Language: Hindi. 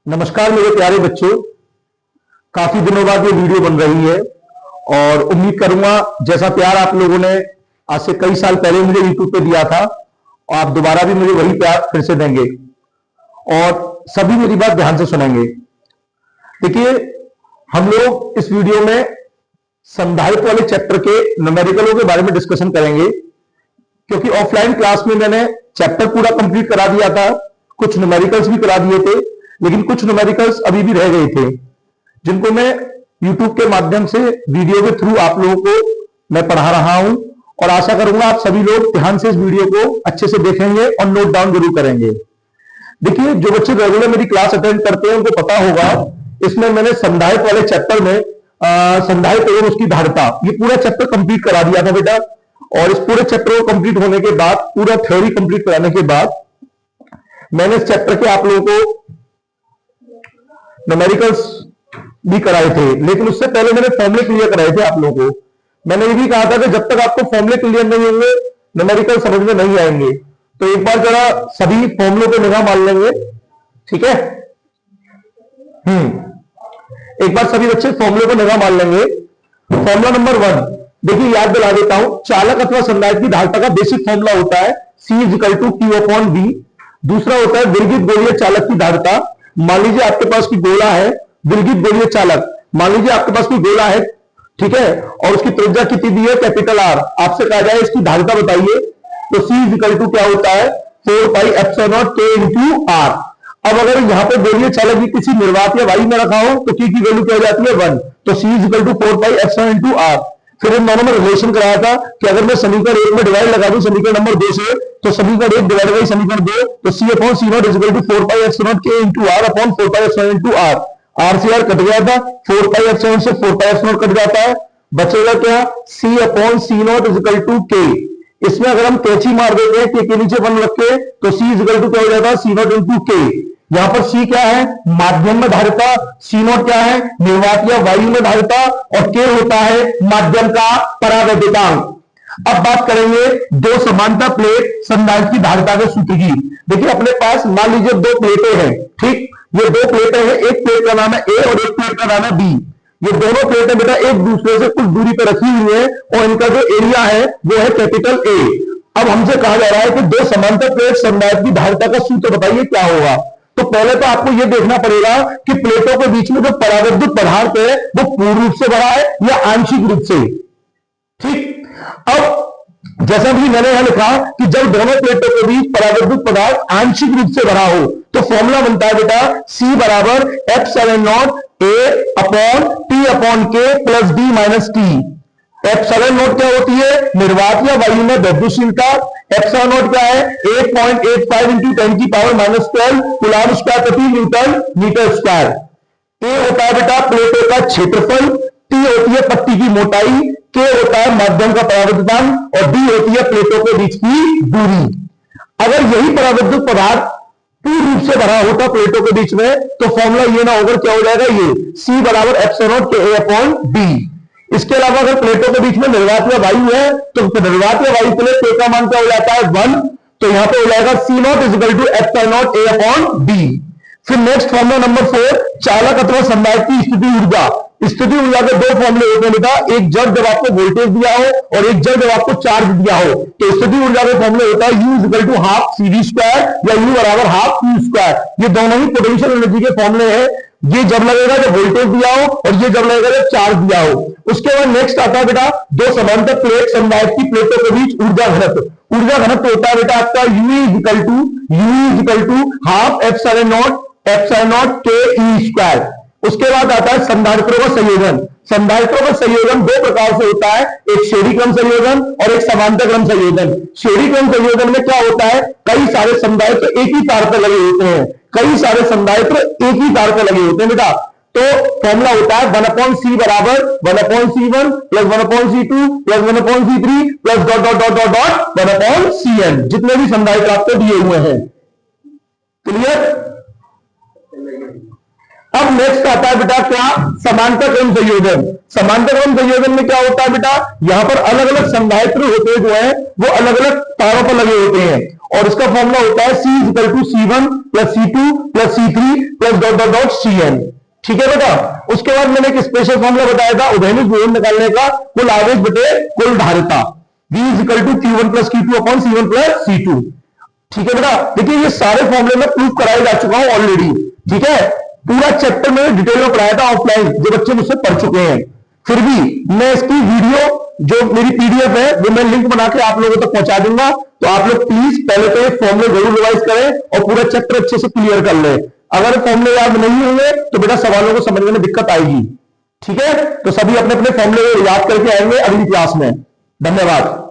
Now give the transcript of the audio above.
नमस्कार मेरे प्यारे बच्चों, काफी दिनों बाद ये वीडियो बन रही है और उम्मीद करूंगा जैसा प्यार आप लोगों ने आज से कई साल पहले मुझे यूट्यूब पे दिया था और आप दोबारा भी मुझे वही प्यार फिर से देंगे और सभी मेरी बात ध्यान से सुनेंगे। देखिए, हम लोग इस वीडियो में संधारित्र वाले चैप्टर के न्यूमेरिकलों के बारे में डिस्कशन करेंगे, क्योंकि ऑफलाइन क्लास में मैंने चैप्टर पूरा कंप्लीट करा दिया था, कुछ न्यूमेरिकल्स भी करा दिए थे, लेकिन कुछ न्यूमेरिकल्स अभी भी रह गए थे जिनको मैं यूट्यूब के माध्यम से वीडियो के थ्रू आप लोगों को मैं पढ़ा रहा हूं और आशा करूंगा आप सभी लोग ध्यान से इस वीडियो को अच्छे से देखेंगे और नोट डाउन जरूर करेंगे। देखिए, जो बच्चे रेगुलर मेरी क्लास अटेंड करते हैं उनको पता होगा, इसमें मैंने संधारित्र वाले चैप्टर में संधारित्र एवं उसकी धारिता ये पूरा चैप्टर कंप्लीट करा दिया था बेटा। और इस पूरे चैप्टर को कंप्लीट होने के बाद, पूरा थ्योरी कंप्लीट कराने के बाद, मैंने इस चैप्टर के आप लोगों को न्यूमेरिकल्स भी कराए थे, लेकिन उससे पहले मैंने फॉर्मूले क्लियर कराए थे आप लोगों को। मैंने ये भी कहा था कि जब तक आपको फॉर्मूले क्लियर नहीं होंगे न्यूमेरिकल समझ में नहीं आएंगे। तो एक बार जरा सभी फॉर्मूलों पे निगाह मार लेंगे, ठीक है? एक बार सभी बच्चे फॉर्मूले पे निगाह मार लेंगे। फॉर्मूला नंबर 1 देखिए, याद दिला देता हूं। चालक अथवा संधारित्र की धारिता का बेसिक फॉर्मूला होता है C = Q/V। दूसरा होता है विरगित गोलीय चालक की धारिता। मान लीजिए आपके पास की गोला है, विरगित गोलीय चालक, मान लीजिए आपके पास कोई गोला है, ठीक है, और उसकी त्रिज्या कितनी दी है, कैपिटल R। आपसे कहा जाए इसकी धारिता बताइए, तो C = क्या होता है, 4πε0 K × R। अब अगर यहां पर गोलीय चालक भी किसी निर्वात या वायु में रखा हो तो K की वैल्यू क्या हो जाती है, 1। तो C = 4πε × R। फिर इन दोनों में रिलेशन कराया था कि अगर मैं समीकरण 1 में डिवाइड लगा दूं समीकरण नंबर 2 से, तो समीकरण 1 डिवाइड बाई समीकरण 2, तो C/C0 = 4πε0 K × R upon 4πε × R। R से R कट गया था, 4πε से 4πε कट जाता है, बचेगा क्या, C/C0 = K। इसमें अगर हम कैची मार देते हैं K के नीचे 1 रख के, तो C = क्या हो जाता है, C0 × K। यहां पर C क्या है, माध्यम में धारिता, C0 क्या है, निर्वात या वायु में धारिता, और K होता है माध्यम का परावैद्युतांक। अब बात करेंगे दो समांतर प्लेट संधारित्र की धारिता के सूत्र की। देखिए, अपने पास मान लीजिए दो प्लेटें हैं, ठीक, ये दो प्लेटें हैं, एक प्लेट का नाम है A और एक प्लेट का नाम है B। ये दोनों प्लेटें बेटा एक दूसरे से कुछ दूरी पर रखी हुई है और इनका जो एरिया है वो है कैपिटल A। अब हमसे कहा जा रहा है कि दो समांतर प्लेट संधारित्र की धारिता का सूत्र बताइए क्या होगा। तो पहले तो आपको यह देखना पड़ेगा कि प्लेटों के बीच में जो परावैद्युत पदार्थ है वो पूर्ण रूप से भरा है या आंशिक रूप से, ठीक। अब जैसा भी मैंने यहां लिखा कि जब दोनों प्लेटों के बीच परावैद्युत पदार्थ आंशिक रूप से भरा हो तो फॉर्मूला बनता है बेटा C = ε0 A upon T/K + D - T। ε0 क्या होती है, निर्वात या वायु में वैद्युशीलता। ε0 क्या है, 8.85 × 10⁻12 कूलम्ब स्क्वायर प्रति न्यूटन मीटर स्क्वायर। A होता है बेटा प्लेटों का क्षेत्रफल, T होती है पट्टी की मोटाई, K होता है माध्यम का परावैद्युतांक और D होती है प्लेटों के बीच की दूरी। अगर यही परावैद्युत पदार्थ पूर्ण रूप से भरा होता प्लेटों के बीच में तो फॉर्मूला ये ना होकर क्या हो जाएगा, ये C = ε0 Ka/D। इसके अलावा अगर प्लेटों के बीच में निर्वात या वायु है तो निर्वात या वायु के लिए K का मान क्या हो जाता है, 1। तो यहां पे हो जाएगा C0 = ε0 A/D। फिर नेक्स्ट फॉर्मूला नंबर 4, चालक अथवा संधारित्र की स्थिति ऊर्जा। स्थिति ऊर्जा के दो फॉर्मूले होते हैं बेटा, एक जब आपको वोल्टेज दिया हो और एक जब आपको चार्ज दिया हो। तो स्थिति ऊर्जा के फॉर्मूले होता है U = ½ CV² या U = ½ Q²। ये दोनों ही पोटेंशियल एनर्जी के फॉर्मूले हैं। ये जब लगेगा जब वोल्टेज दिया हो और ये जब लगेगा जब चार्ज दिया हो। उसके बाद नेक्स्ट आता है बेटा दो समांतर प्लेट संधारित्र की प्लेटों के बीच ऊर्जा घनत्व। ऊर्जा घनत्व होता है बेटा आपका U = ½ ε0 Ke²। उसके बाद आता है संधारित्रों का संयोजन। संधारित्रों का संयोजन दो प्रकार से होता है, एक श्रेणी क्रम संयोजन और एक समांतर क्रम संयोजन। श्रेणी क्रम संयोजन में क्या होता है, कई सारे संधारित्र एक ही तार पर लगे होते हैं, कई सारे संधारित्र एक ही तार पर लगे होते हैं बेटा। तो फॉर्मूला होता है 1/C = 1/C1 + 1/C2 + 1/C3 + ... 1/Cn, जितने भी संधारित्र आपको दिए हुए हैं। क्लियर? अब नेक्स्ट आता है बेटा क्या, समांतर क्रम संयोजन। समांतर क्रम संयोजन में क्या होता है बेटा, यहां पर अलग अलग संधारित्र होते हैं जो है वो अलग अलग तारों पर लगे होते हैं और इसका फॉर्मूला होता है C equal to C1 plus C2 plus C3 plus dot dot dot Cn। ठीक है बेटा। उसके बाद मैंने एक स्पेशल फॉर्मूला बताया था उभयनिष्ठ विभव निकालने का, कुल आवेश बटे कुल धारिता, V is equal to Q1 plus Q2 upon C1 plus C2। ठीक है बेटा। देखिए ये सारे फॉर्मूले में प्रूफ कराए जा चुका हूं ऑलरेडी। ठीक है, पूरा चैप्टर में डिटेल में पढ़ाया था ऑफलाइन, जो बच्चे मुझसे पढ़ चुके हैं। फिर भी मैं इसकी वीडियो जो मेरी पीडीएफ है वो मैं लिंक बना के आप लोगों तक पहुंचा दूंगा, तो आप लोग प्लीज पहले तो ये फॉर्मूले जरूर रिवाइज करें और पूरा चैप्टर अच्छे से क्लियर कर लें। अगर फॉर्मूले याद नहीं होंगे तो बेटा सवालों को समझने में दिक्कत आएगी। ठीक है, तो सभी अपने अपने फॉर्मूले याद करके आएंगे अगली क्लास में। धन्यवाद।